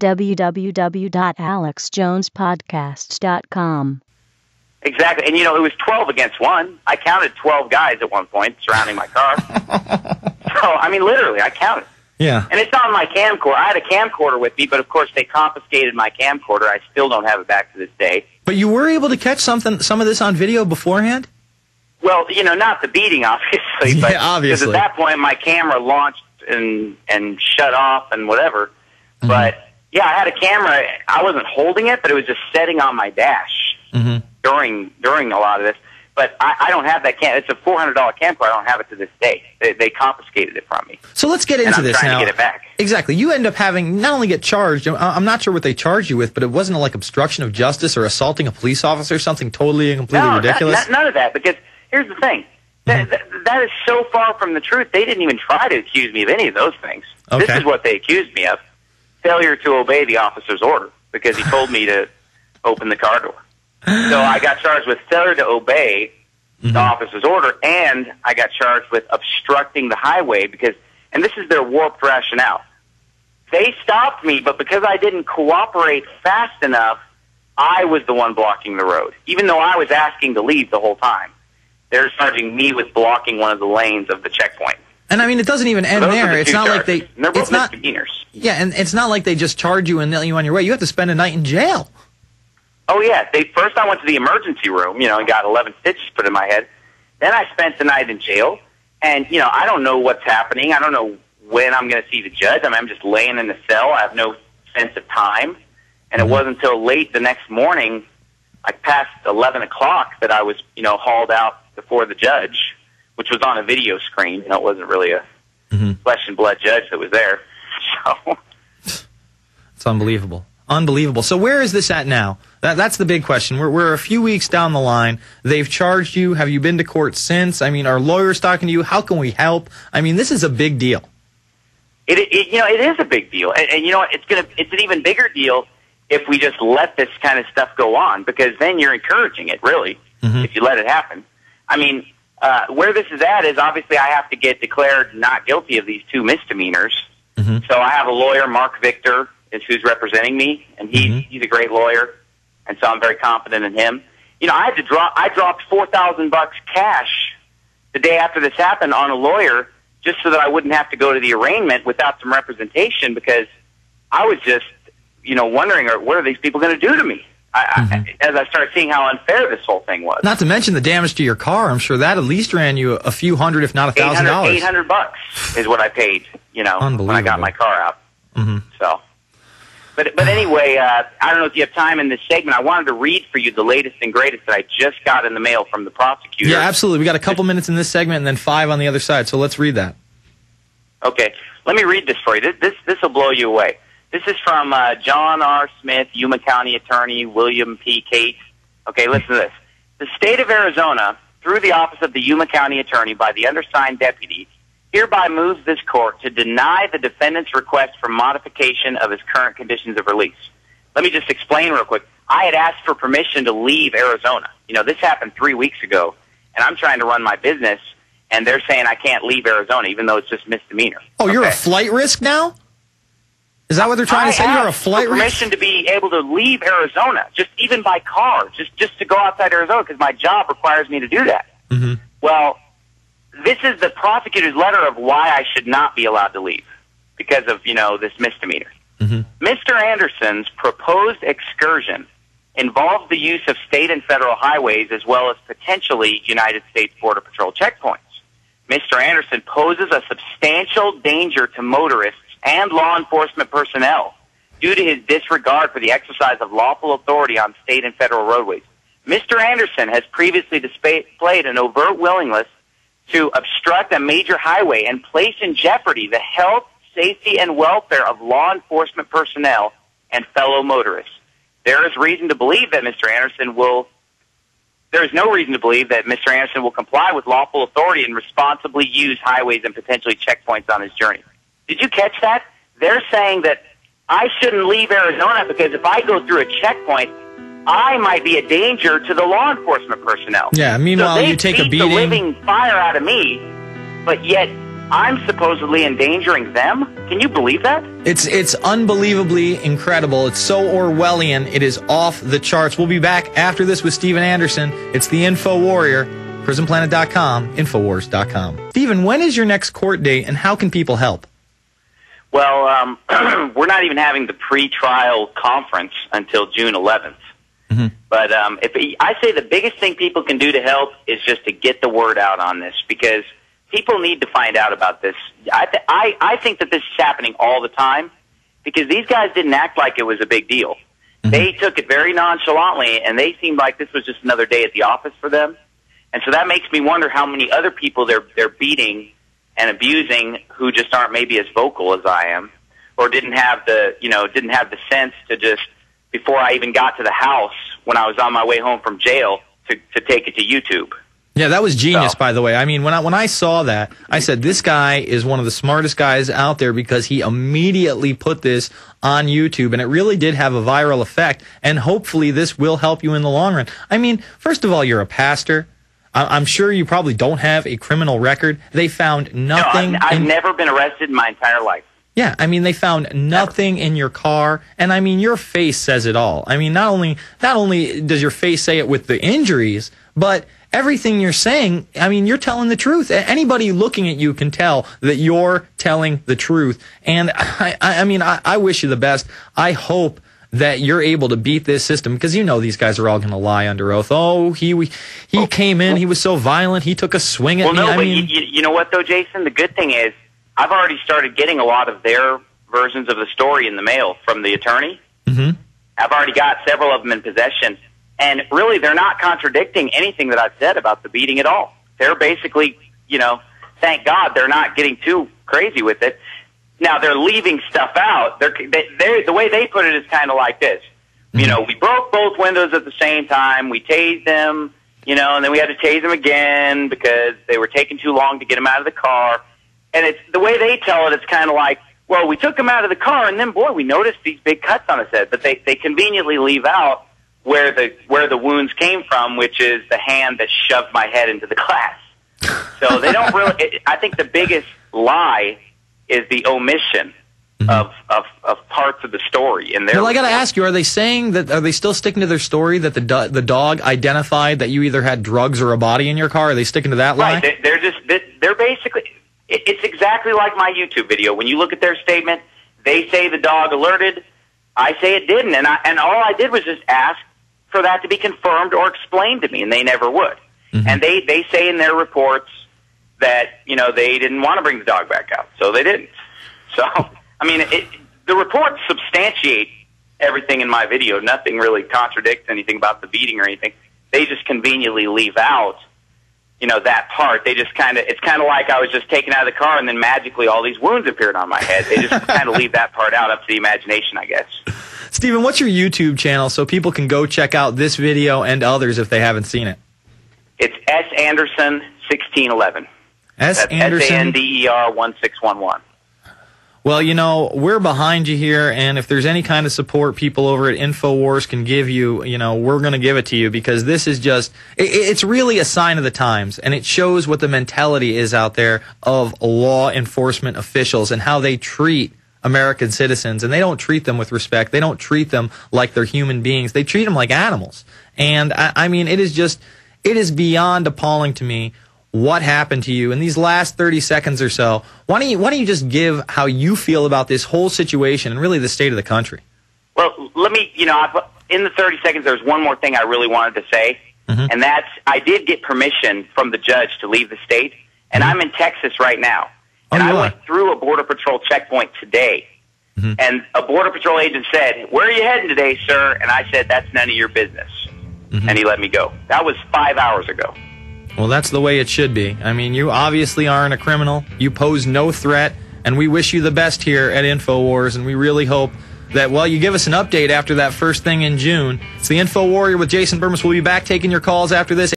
www.alexjonespodcast.com. Exactly. And, it was 12 against 1. I counted 12 guys at one point surrounding my car. So, literally, I counted. Yeah. And it's on my camcorder. I had a camcorder with me, but, of course, they confiscated my camcorder. I still don't have it back to this day. But you were able to catch some of this on video beforehand? Well, not the beating, obviously. But obviously. Because at that point, my camera launched and shut off and whatever. Mm-hmm. But, yeah, I had a camera. I wasn't holding it, but it was just setting on my dash during a lot of this. But I don't have that camera. It's a $400 camcorder. I don't have it to this day. They confiscated it from me. So let's get into this now. I'm trying to get it back. Exactly. You end up having not only get charged, I'm not sure what they charged you with, but it wasn't like obstruction of justice or assaulting a police officer, something totally and completely ridiculous? None of that, because here's the thing. That is so far from the truth. They didn't even try to accuse me of any of those things. Okay. This is what they accused me of. Failure to obey the officer's order, because he told me to open the car door. So I got charged with failure to obey the officer's order, and I got charged with obstructing the highway and this is their warped rationale. They stopped me, but because I didn't cooperate fast enough, I was the one blocking the road, even though I was asking to leave the whole time. They're charging me with blocking one of the lanes of the checkpoint. And it doesn't even end there. It's not like they. They're both misdemeanors. Yeah, and it's not like they just charge you and nail you on your way. You have to spend a night in jail. Oh yeah. First I went to the emergency room, and got 11 stitches put in my head. Then I spent the night in jail, and I don't know what's happening. I don't know when I'm going to see the judge. I'm just laying in the cell. I have no sense of time, and it wasn't until late the next morning, like past 11 o'clock, that I was hauled out before the judge, which was on a video screen. It wasn't really a flesh and blood judge that was there. So it's unbelievable. Unbelievable. So where is this at now? That's the big question. We're a few weeks down the line. They've charged you. Have you been to court since? Are lawyers talking to you? How can we help? This is a big deal. It is a big deal. And it's an even bigger deal if we just let this kind of stuff go on, because then you're encouraging it, really, if you let it happen. Where this is at is obviously I have to get declared not guilty of these 2 misdemeanors. So I have a lawyer, Mark Victor, is who's representing me, and he's a great lawyer, and so I'm very confident in him. I dropped $4,000 cash the day after this happened on a lawyer just so that I wouldn't have to go to the arraignment without some representation, because I was just, wondering, what are these people going to do to me? As I started seeing how unfair this whole thing was. Not to mention the damage to your car. I'm sure that at least ran you a few hundred, if not $1,000. $800 is what I paid, when I got my car out. So, but anyway, I don't know if you have time in this segment. I wanted to read for you the latest and greatest that I just got in the mail from the prosecutor. Yeah, absolutely. We got a couple minutes in this segment and then 5 on the other side. So let's read that. Okay, let me read this for you. This will blow you away. This is from John R. Smith, Yuma County Attorney, William P. Cate. Okay, listen to this. The state of Arizona, through the office of the Yuma County Attorney by the undersigned deputy, hereby moves this court to deny the defendant's request for modification of his current conditions of release. Let me just explain real quick. I had asked for permission to leave Arizona. This happened 3 weeks ago, and I'm trying to run my business, and they're saying I can't leave Arizona, even though it's just misdemeanor. Oh, you're a flight risk now? Is that what they're trying to say? You're a flight risk? Permission to be able to leave Arizona, just even by car, just to go outside Arizona, because my job requires me to do that. Well, this is the prosecutor's letter of why I should not be allowed to leave because of, this misdemeanor. Mr. Anderson's proposed excursion involves the use of state and federal highways as well as potentially United States Border Patrol checkpoints. Mr. Anderson poses a substantial danger to motorists and law enforcement personnel due to his disregard for the exercise of lawful authority on state and federal roadways. Mr. Anderson has previously displayed an overt willingness to obstruct a major highway and place in jeopardy the health, safety, and welfare of law enforcement personnel and fellow motorists. There is no reason to believe that Mr. Anderson will comply with lawful authority and responsibly use highways and potentially checkpoints on his journey. Did you catch that? They're saying that I shouldn't leave Arizona because if I go through a checkpoint, I might be a danger to the law enforcement personnel. Yeah, meanwhile, so you take a beating. The living fire out of me, but yet I'm supposedly endangering them? Can you believe that? It's unbelievably incredible. It's so Orwellian. It is off the charts. We'll be back after this with Steven Anderson. It's the Info Warrior. PrisonPlanet.com, Infowars.com. Steven, when is your next court date, and how can people help? Well, we're not even having the pre-trial conference until June 11th. Mm-hmm. But I say the biggest thing people can do to help is just to get the word out on this, because people need to find out about this. I think that this is happening all the time, because these guys didn't act like it was a big deal. Mm-hmm. They took it very nonchalantly, and they seemed like this was just another day at the office for them. And so that makes me wonder how many other people they're beating and abusing who just aren't maybe as vocal as I am, or didn't have the sense to just, before I even got to the house when I was on my way home from jail, to take it to YouTube. Yeah, that was genius, by the way. I mean, when I saw that, I said, this guy is one of the smartest guys out there, because he immediately put this on YouTube, and it really did have a viral effect, and hopefully this will help you in the long run. I mean, first of all, you're a pastor. I'm sure you probably don't have a criminal record. They found nothing. No, I've never been arrested in my entire life. Yeah, I mean, they found nothing in your car, and I mean, your face says it all. I mean, not only does your face say it with the injuries, but everything you're saying, I mean, you're telling the truth. Anybody looking at you can tell that you're telling the truth. And I mean, I wish you the best. I hope that you're able to beat this system, because you know these guys are all going to lie under oath. Oh, he came in, he was so violent, he took a swing at me. Well, no, but you know what, though, Jason? The good thing is, I've already started getting a lot of their versions of the story in the mail from the attorney. Mm-hmm. I've already got several of them in possession. And really, they're not contradicting anything that I've said about the beating at all. They're basically, thank God they're not getting too crazy with it. Now, they're leaving stuff out. The way they put it is kind of like this. Mm-hmm. We broke both windows at the same time. We tased them, and then we had to tase them again because they were taking too long to get them out of the car. And it's the way they tell it, it's kind of like, well, we took him out of the car, and then, boy, we noticed these big cuts on his head. But they conveniently leave out where the wounds came from, which is the hand that shoved my head into the glass. So they don't really. I think the biggest lie is the omission of parts of the story. Well, I got to ask you: are they still sticking to their story that the dog identified that you either had drugs or a body in your car? Are they sticking to that lie? Right. They're basically. It's exactly like my YouTube video. When you look at their statement, they say the dog alerted. I say it didn't, and all I did was just ask for that to be confirmed or explained to me, and they never would. Mm-hmm. And they say in their reports that they didn't want to bring the dog back out, so they didn't. So I mean, the reports substantiate everything in my video. Nothing really contradicts anything about the beating or anything. They just conveniently leave out that part. It's kind of like I was just taken out of the car and then magically all these wounds appeared on my head. They just kind of leave that part out, up to the imagination, I guess. Steven, what's your YouTube channel so people can go check out this video and others if they haven't seen it? It's S. Anderson 1611. S. Anderson SANDER 1611. Well, we're behind you here, and if there's any kind of support people over at InfoWars can give you, we're going to give it to you, because this is just, it's really a sign of the times, and it shows what the mentality is out there of law enforcement officials and how they treat American citizens, and they don't treat them with respect. They don't treat them like they're human beings. They treat them like animals. And I mean, it is beyond appalling to me what happened to you in these last 30 seconds or so. Why don't you just give how you feel about this whole situation and really the state of the country? Well, let me, in the 30 seconds, there's one more thing I really wanted to say, mm-hmm. and that's I did get permission from the judge to leave the state, and mm-hmm. I'm in Texas right now. And I went through a Border Patrol checkpoint today, mm-hmm. and a Border Patrol agent said, "Where are you heading today, sir?" And I said, "That's none of your business." Mm-hmm. And he let me go. That was 5 hours ago. Well, that's the way it should be. I mean, you obviously aren't a criminal. You pose no threat, and we wish you the best here at InfoWars, and we really hope that, well, you give us an update after that first thing in June. It's the Info Warrior with Jason Bermas. We'll be back taking your calls after this.